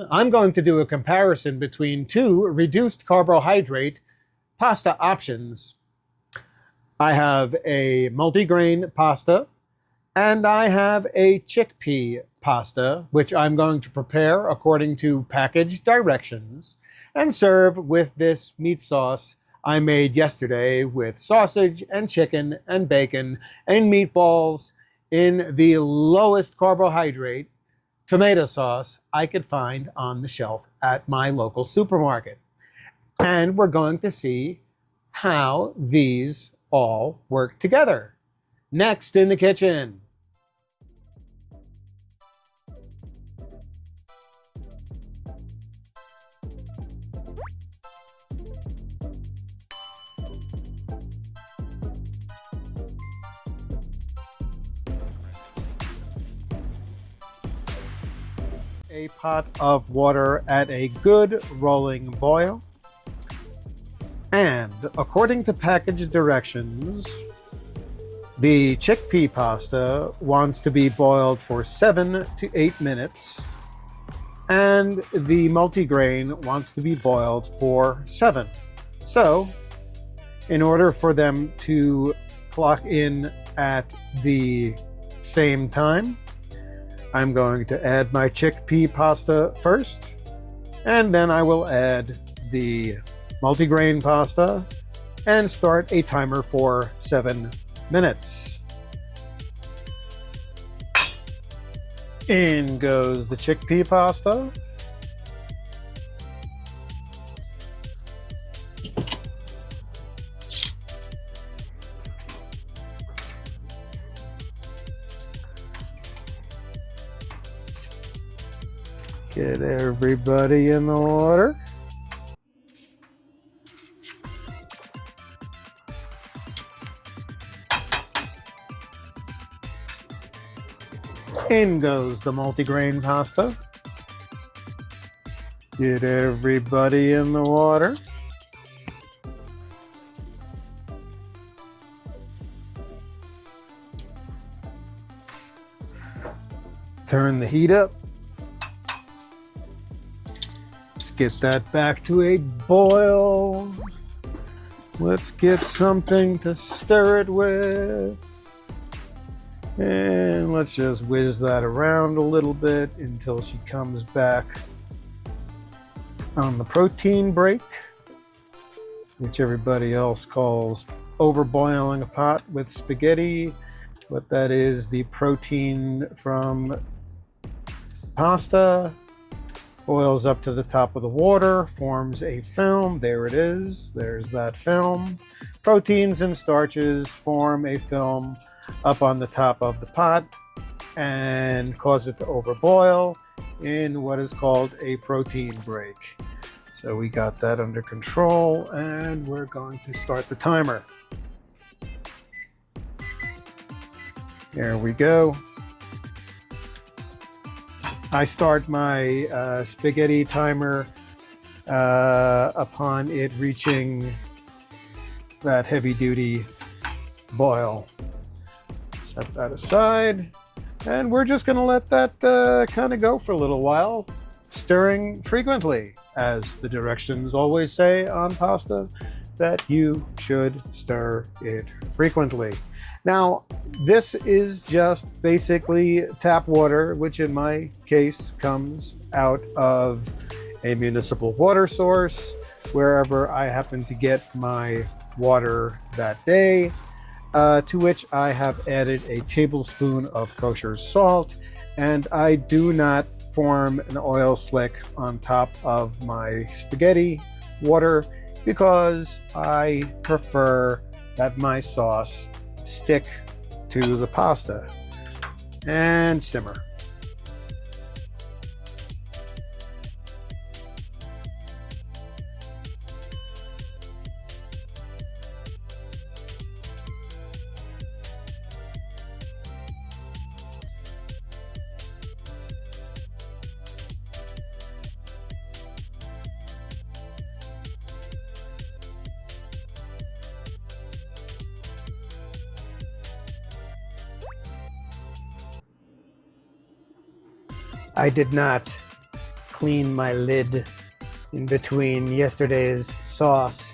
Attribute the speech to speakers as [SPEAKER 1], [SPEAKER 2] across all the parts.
[SPEAKER 1] I'm going to do a comparison between two reduced carbohydrate pasta options. I have a multigrain pasta and I have a chickpea pasta, which I'm going to prepare according to package directions and serve with this meat sauce I made yesterday with sausage and chicken and bacon and meatballs in the lowest carbohydrate tomato sauce I could find on the shelf at my local supermarket. And we're going to see how these all work together. Next in the kitchen. A pot of water at a good rolling boil. And according to package directions, the chickpea pasta wants to be boiled for 7 to 8 minutes, and the multigrain wants to be boiled for 7. So, in order for them to clock in at the same time, I'm going to add my chickpea pasta first, and then I will add the multigrain pasta and start a timer for 7 minutes. In goes the chickpea pasta. Get everybody in the water. In goes the multigrain pasta. Get everybody in the water. Turn the heat up. Let's get that back to a boil. Let's get something to stir it with. And let's just whiz that around a little bit until she comes back on the protein break, which everybody else calls overboiling a pot with spaghetti. What that is, the protein from pasta boils up to the top of the water, forms a film. There it is. There's that film. Proteins and starches form a film up on the top of the pot and cause it to overboil in what is called a protein break. So we got that under control, and we're going to start the timer. There we go. I start my spaghetti timer upon it reaching that heavy-duty boil. Set that aside, and we're just going to let that kind of go for a little while, stirring frequently, as the directions always say on pasta, that you should stir it frequently. Now, this is just basically tap water, which in my case comes out of a municipal water source, wherever I happen to get my water that day. To which I have added a tablespoon of kosher salt, and I do not form an oil slick on top of my spaghetti water because I prefer that my sauce stick to the pasta. And simmer. I did not clean my lid in between yesterday's sauce.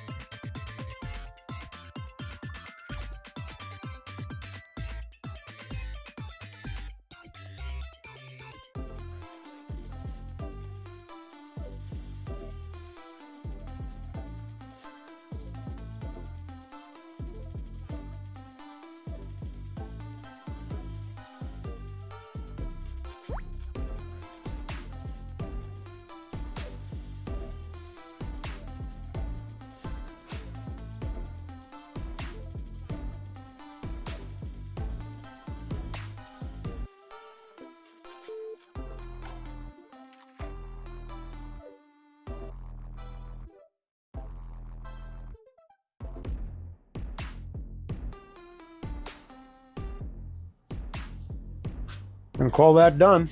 [SPEAKER 1] And call that done.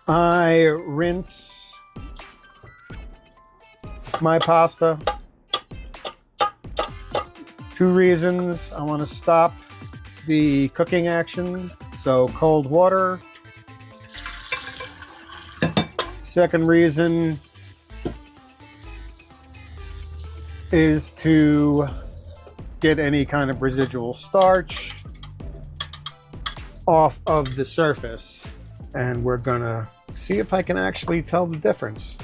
[SPEAKER 1] I rinse my pasta. 2 reasons. I want to stop the cooking action, so cold water. Second reason is to get any kind of residual starch off of the surface. And we're gonna see if I can actually tell the difference.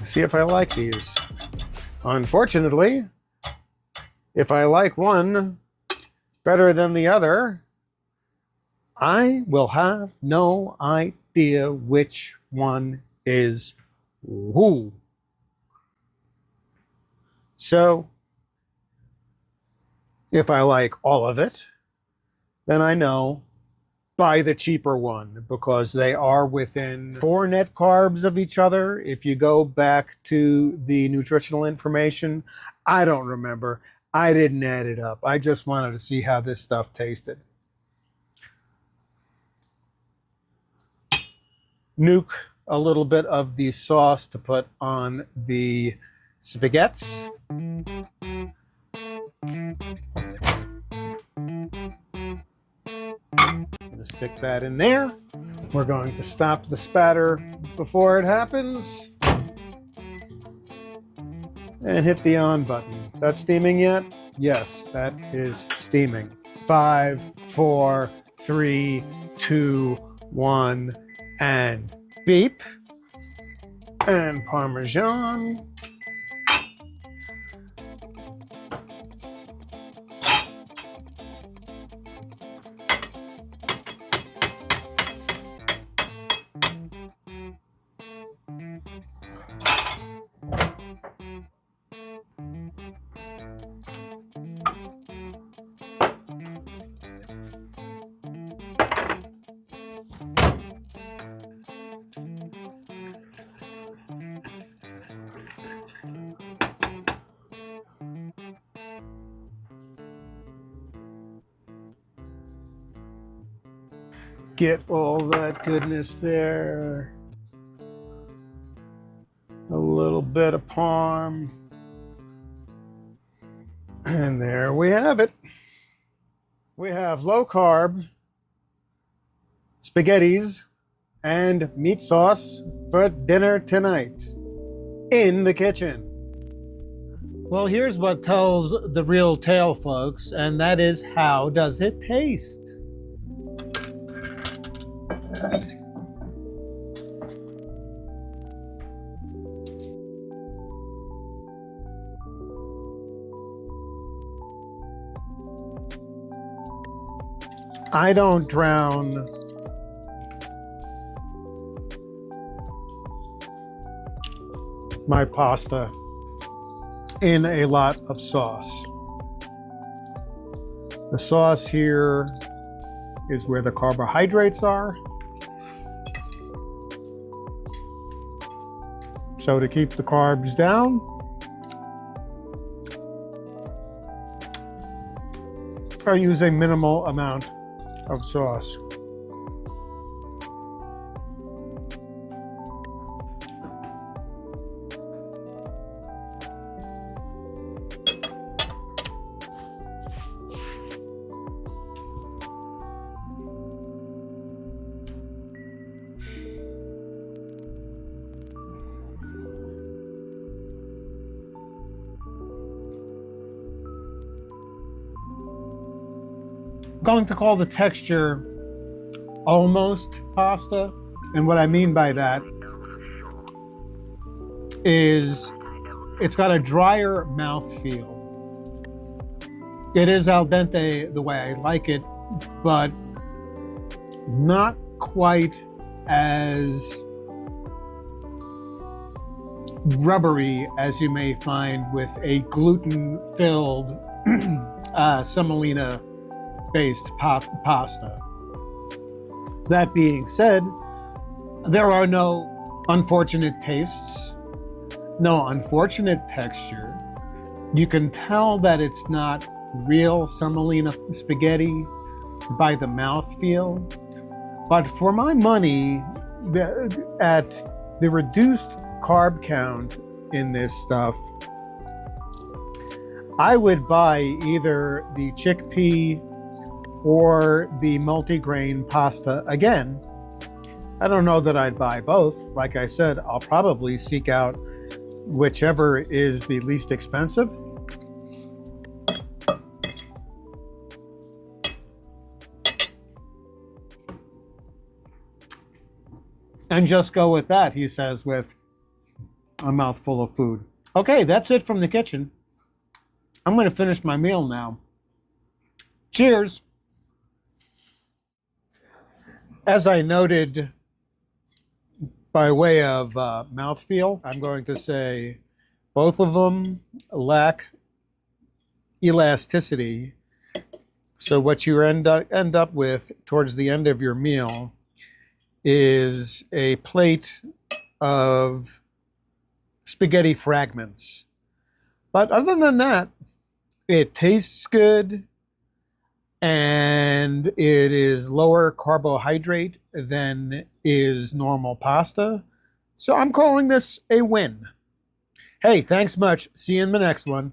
[SPEAKER 1] See if I like these. Unfortunately, if I like one better than the other, I will have no idea which one is who. So, if I like all of it, then I know buy the cheaper one because they are within 4 net carbs of each other. If you go back to the nutritional information, I don't remember. I didn't add it up. I just wanted to see how this stuff tasted. Nuke a little bit of the sauce to put on the spaghettis. Gonna stick that in there. We're going to stop the spatter before it happens and hit the on button. That's steaming yet? Yes, that is steaming. 5, 4, 3, 2, 1, and beep. And Parmesan. Get all that goodness there. A little bit of parm. And there we have it. We have low carb spaghettis and meat sauce for dinner tonight in the kitchen. Well, here's what tells the real tale, folks, and that is, how does it taste? I don't drown my pasta in a lot of sauce. The sauce here is where the carbohydrates are. So to keep the carbs down, I use a minimal amount of sauce. I'm going to call the texture almost pasta. And what I mean by that is it's got a drier mouthfeel. It is al dente the way I like it, but not quite as rubbery as you may find with a gluten-filled semolina-based pasta. That being said, there are no unfortunate tastes, no unfortunate texture. You can tell that it's not real semolina spaghetti by the mouthfeel. But for my money, at the reduced carb count in this stuff, I would buy either the chickpea or the multigrain pasta again. I don't know that I'd buy both. Like I said, I'll probably seek out whichever is the least expensive. And just go with that, he says, with a mouthful of food. Okay, that's it from the kitchen. I'm going to finish my meal now. Cheers. As I noted, by way of mouthfeel, I'm going to say both of them lack elasticity. So what you end up with towards the end of your meal is a plate of spaghetti fragments. But other than that, it tastes good and it is lower carbohydrate than is normal pasta. So I'm calling this a win. Hey, thanks much. See you in the next one.